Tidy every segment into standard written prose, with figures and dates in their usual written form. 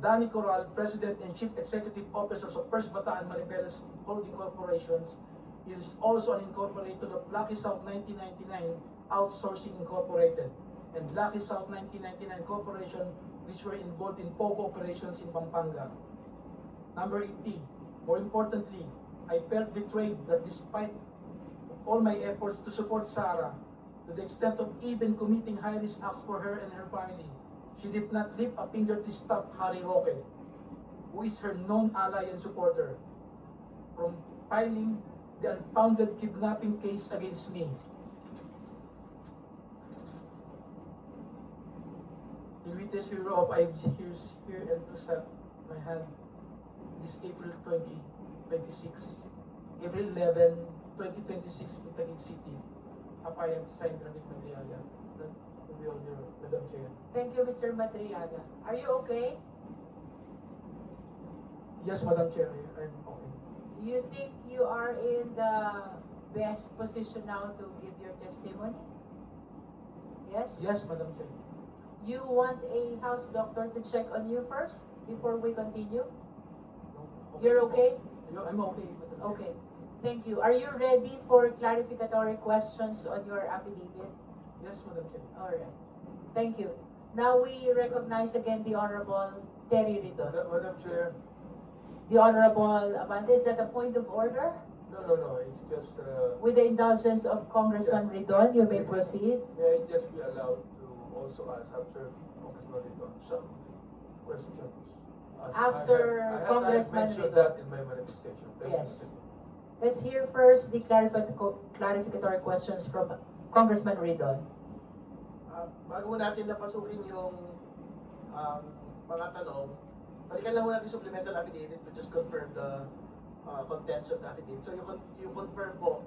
Danny Coral, President and Chief Executive Officers of First Bataan Maribeles Holding Corporations, is also an incorporated of Lucky South 1999 Outsourcing Incorporated and Lucky South 1999 Corporation, which were involved in POGO operations in Pampanga. Number 80, more importantly, I felt betrayed that despite all my efforts to support Sarah, to the extent of even committing high-risk acts for her and her family, she did not lift a finger to stop Harry Roque, who is her known ally and supporter, from filing the unfounded kidnapping case against me. In witness bureau of IBC here and to set my hand this April 2026, April 11, 2026 in Taguig City. Apayat signed Ranik Madriaga. That will be all your Madam Chair. Thank you, Mr. Madriaga. Are you okay? Yes, Madam Chair, I'm okay. You think you are in the best position now to give your testimony? Yes? Yes, Madam Chair. You want a house doctor to check on you first before we continue? You're okay? I'm okay, Madam Chair. Okay. Thank you. Are you ready for clarificatory questions on your affidavit? Yes, Madam Chair. All right. Thank you. Now we recognize again the Honorable Terry Ridon. Madam Chair. The Honorable Abante, is that a point of order? No, it's just, With the indulgence of Congressman Yes. Ridon, you may proceed. may I just be allowed to also ask after Congressman Ridon some questions? After I Congressman mentioned Ridon. that in my manifestation. Thank Yes. you. Let's hear first the clarificatory questions from Congressman Ridon. Bago natin napasukin yung mga tanong, balikan lang natin supplemental affidavit to just confirm the contents of the affidavit. So you confirm po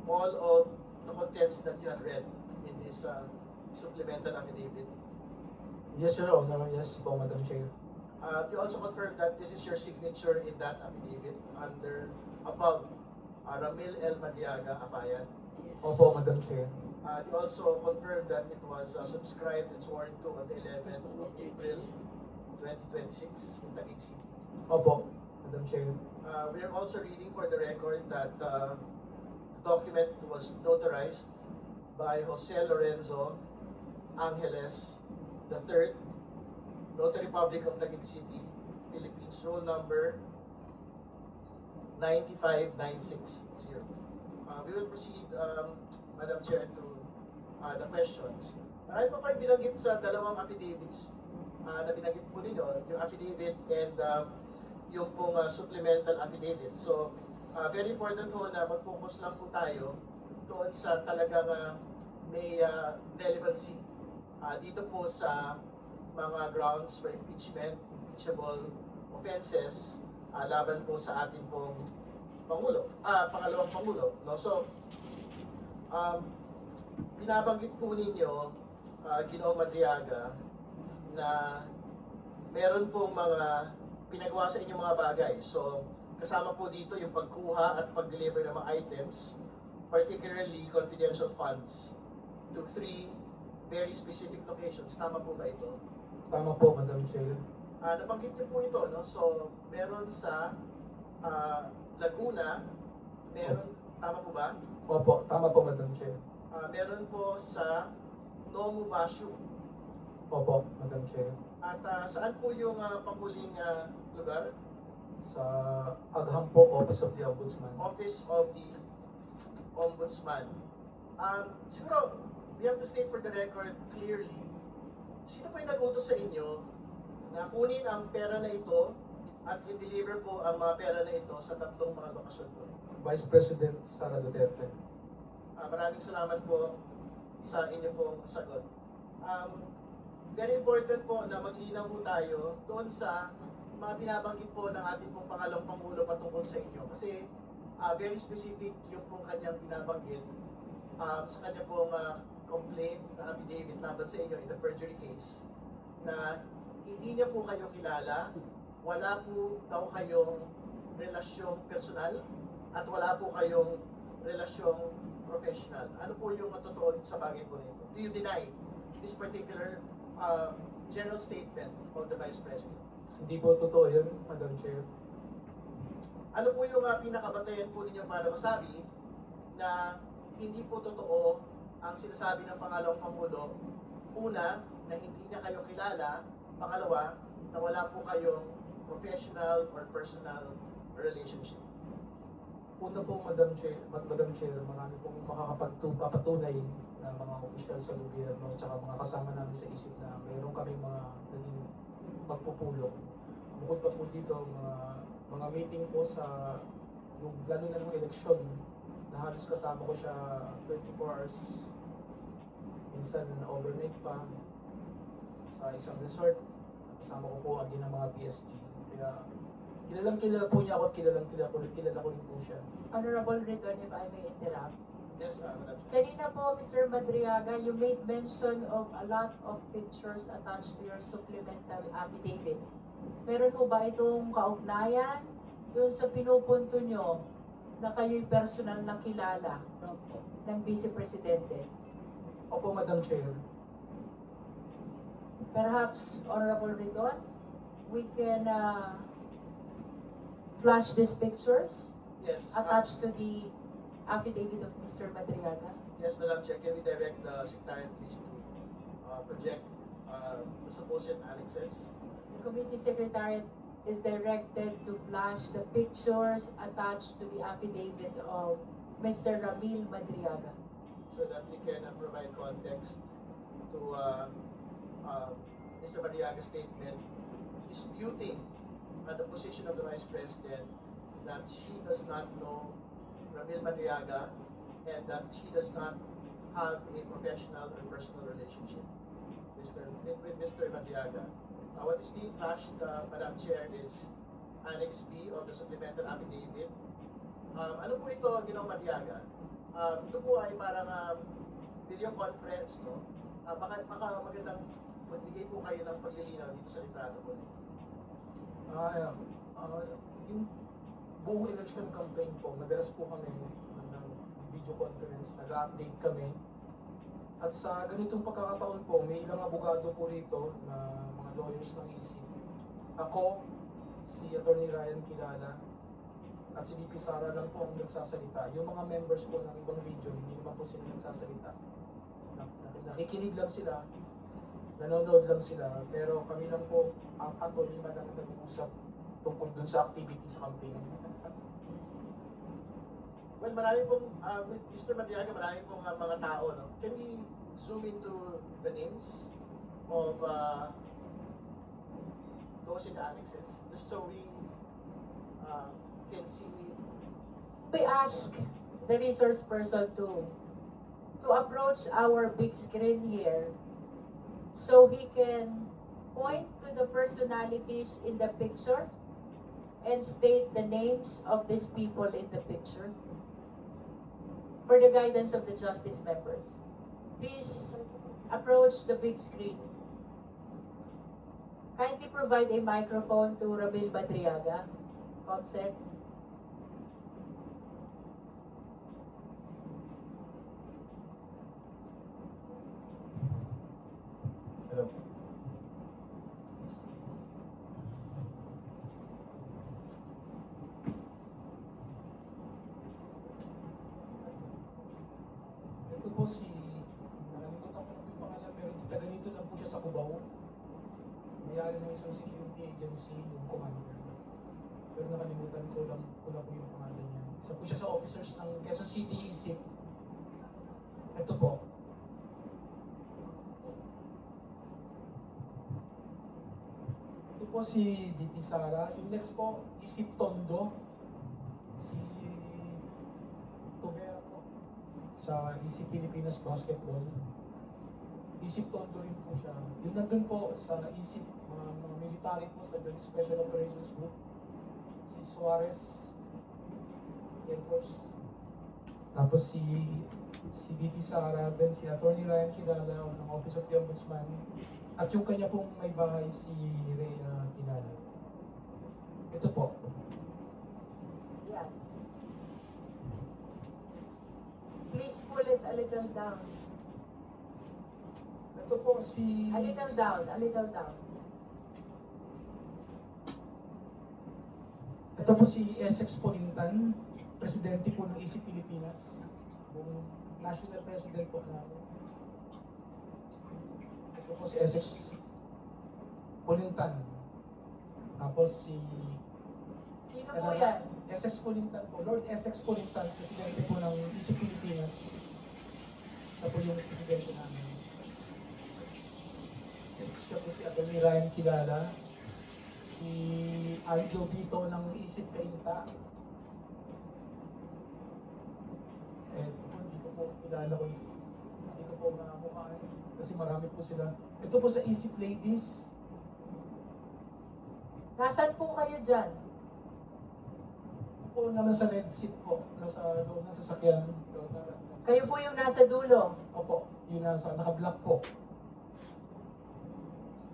all of the contents that you had read in this supplemental affidavit. Yes, Your Honor. Yes po, Madam Chair. You also confirm that this is your signature in that affidavit above Ramil L. Madriaga, Afayan. Opo, Madam Chair. You also confirmed that it was subscribed and sworn to on the 11th of April 2026 in Taguig City. Opo, Madam Chair. We are also reading for the record that the document was notarized by Jose Lorenzo Angeles III, Notary Public of Taguig City, Philippines, roll number 95960. We will proceed, Madam Chair, to the questions. Marami po kayo binanggit sa dalawang affidavits na binanggit po ninyo, yung affidavit and yung pong supplemental affidavit. So, very important po na mag-focus lang po tayo doon sa talagang may relevancy dito po sa mga grounds for impeachment, impeachable offenses laban po sa ating pong pangalawang Pangulo. No? So, binabanggit po ninyo, Ginoong Madriaga, na meron pong mga pinagawa sa inyong mga bagay. So, kasama po dito yung pagkuha at pag-deliver ng mga items, particularly confidential funds, to 3 very specific locations. Tama po ba ito? Tama po, Madam Chair. Nabanggit niyo po ito, no? So, meron sa Laguna, meron, tama po ba? Opo, tama po, Madam Chair. Meron po sa Nomu Bashu. Opo, Madam Chair. At saan po yung panghuling lugar? Sa Agham po, Office of the Ombudsman. Office of the Ombudsman. Siguro, we have to state for the record clearly, sino po yung nag-utos sa inyo na kunin ang pera na ito at i-deliver po ang mga pera na ito sa tatlong mga lokasyon po? Vice President Sara Duterte. Maraming salamat po sa inyo pong sagot. Very important po na maglinaw po tayo doon sa mga binabanggit po ng ating pong pangalawang Pangulo patungkol sa inyo. Kasi very specific yung pong kanyang binabanggit sa kanya pong complaint na affidavit laban sa inyo in the perjury case na hindi niya po kayo kilala, wala po daw kayong relasyong personal at wala po kayong relasyong professional. Ano po yung totoo sa bagay po nito? Do you deny this particular general statement of the Vice President? Hindi po totoo yun, Madam Chair. Ano po yung pinakabatayan po ninyo para masabi na hindi po totoo ang sinasabi ng pangalawang Pangulo? Una, na hindi niya kayo kilala. Pangalawa, na wala po kayong professional or personal relationship. Una po, Madam Chair, marami pong makakapagpapatunay na mga opisyal sa gobyerno at mga kasama namin sa isip na mayroon kami mga naging magpupulong. Bukod pa po dito, mga meeting po sa, lalo na ng eleksyon, na halos kasama ko siya 24 hours, minsan overnight pa, sa isang resort, kasama ko po din ng mga PSG. Kaya kilala po niya ako at kilala ko rin po siya. Honorable Ridon, if I may interrupt. Yes, Madam Chair. Kanina po, Mr. Madriaga, you made mention of a lot of pictures attached to your supplemental affidavit. Meron po ba itong kaugnayan doon sa pinupunto nyo na kayo'y personal na kilala ng Vice Presidente? Opo, Madam Chair. Perhaps, Honorable Ridon, we can flash these pictures Yes. attached to the affidavit of Mr. Madriaga. Yes, Madam Chair, can we direct the Secretariat please to project the supposed annexes? The committee secretariat is directed to flash the pictures attached to the affidavit of Mr. Ramil Madriaga. So that we can provide context to Mr. Mariaga's statement disputing the position of the Vice President that she does not know Ramil Madriaga and that she does not have a professional or personal relationship with Mr. Madriaga. What is being flashed, Madam Chair, is Annex B of the supplemental affidavit. Ano po ito, Ginoong Madriaga? Ito po ay parang video conference, no? Baka magandang magbigay po kayo ng paglilinaw dito sa litrato po. Yung buong election campaign po, madalas po kami ng video conference, nag-update kami. At sa ganitong pagkakataon po, may ilang abogado po rito na mga lawyers ng isip. Ako, si Atty. Ryan Kilala, at si VP Sara lang po ang nagsasalita. Yung mga members po ng ibang region, hindi naman po sila nagsasalita. Nakikinig lang sila, nanonood lang sila, pero kami lang po, 4 o 5 lang nag-uusap tungkol dun sa activity sa campaign. Well, marami pong, Mr. Madriaga, marami pong mga tao, no? Can we zoom into the names of those in the annexes, just so we can see? We ask the resource person to approach our big screen here so he can point to the personalities in the picture and state the names of these people in the picture for the guidance of the justice members. Please approach the big screen. Kindly provide a microphone to Ramil Madriaga, Comsec. Hello. Ito po si, nakalimutan ko na po yung pangalan, pero taga ganito lang po siya sa Cubao. Mayari ng isang security agency, yung commander. Pero nakalimutan ko na po yung pangalan niya. Isa po siya sa officers ng Quezon City ISIP. Ito po. Ito po si VP Sara. Yung next po, Isip Tondo. Si Tuvera po. Sa Isip Pilipinas Basketball. Isip Tondo rin po siya. Yung nandun po sa Isip, mga military po sa Special Operations Group. Si Suarez, Air Force. Tapos si VP Sara, then si Atty. Ryan Kilala ng Office of the Ombudsman. At yung kanya pong may bahay si Rhea Kilala. Ito po. Yeah. Please pull it a little down. Ito po si... A little down, a little down. Ito po si Essex Polintan, presidente po ng EC Pilipinas. Yung national president po namin. Ito po si Essex Polintan. Tapos si Sino po yan? Essex Polintan po, Lord Essex Polintan, presidente po ng EC Pilipinas. Siya po yung presidente namin. Siya po si Atty. Ryan Kilala. Si Aljo Vito ng Isip Kainta. Hindi ko po kilala ko. Hindi ko po mukhaan. Kasi marami po sila. Ito po sa Isip Ladies. Nasaan po kayo dyan? Po naman sa red seat po. Nasa loob ng sasakyan. Kayo po yung nasa dulo. Opo, yun nasa naka-black po.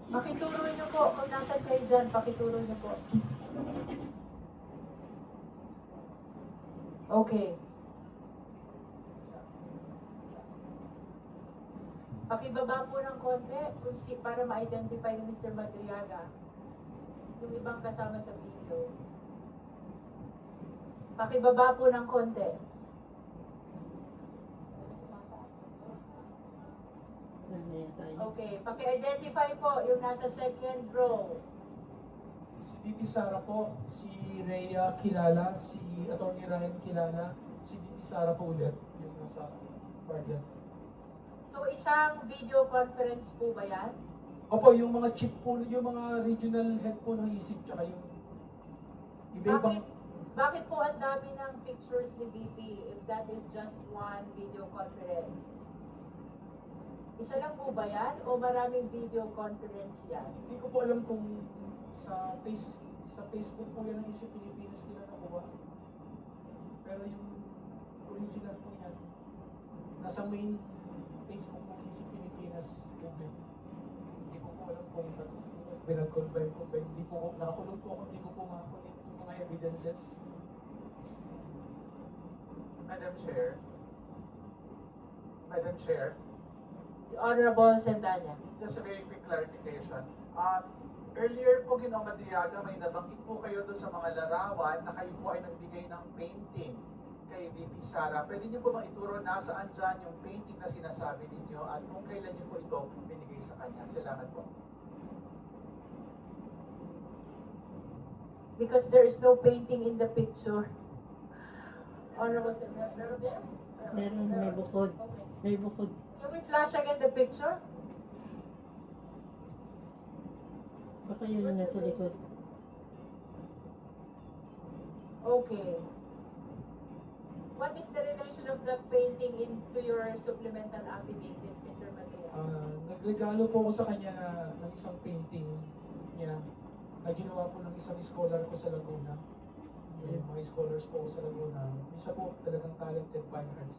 Pakituro niyo po kung nasaan kayo dyan. Pakituro niyo po. Okay. Pakibaba po ng konti para ma-identify ni Mr. Madriaga. Yung ibang kasama sa video. Pakibaba po ng konti. Okay, paki-identify po yung nasa second row. Si Diti Sara po, si Rhea Kilala, si Atty. Ryan Kilala, si Diti Sara po ulit, yung nasa guardian. So isang video conference po ba yan? Opo, yung mga chief po, yung mga regional head po ng ISIP, tsaka yung iba-ibang... Bakit po ang dami ng pictures ni VP if that is just one video conference? Isa lang po ba yan o maraming video conference yan? Hindi ko po alam kung sa Facebook po yan ng ISIP Pilipinas nila nakuha. Pero yung original po yan, nasa main Facebook po ISIP Pilipinas public. Hindi ko po alam kung pinag-confirm ko ba. Hindi po nakakulong po ako, hindi ko po makakulit yung mga evidences. Madam Chair, The Honorable Sendanya. just a very quick clarification. Earlier po, Ginoong Madriaga, may nabanggit po kayo doon sa mga larawan na kayo po ay nagbigay ng painting kay VP Sara. Pwede niyo po bang ituro nasaan dyan yung painting na sinasabi ninyo at kung kailan niyo po ito binigay sa kanya? Salamat po. Because there is no painting in the picture. Honorable Sendanya. Meron there? Meron, may bukod. Okay. May bukod. Can we flash again the picture? Baka yun yung nasa likod. Okay. What is the relation of that painting into your supplemental affidavit, Mr. Madriaga? Nagregalo po ako sa kanya ng isang painting niya na ginawa po ng isang scholar ko sa Laguna. Yung mga scholars po sa Laguna. Isa po talagang talented fine arts.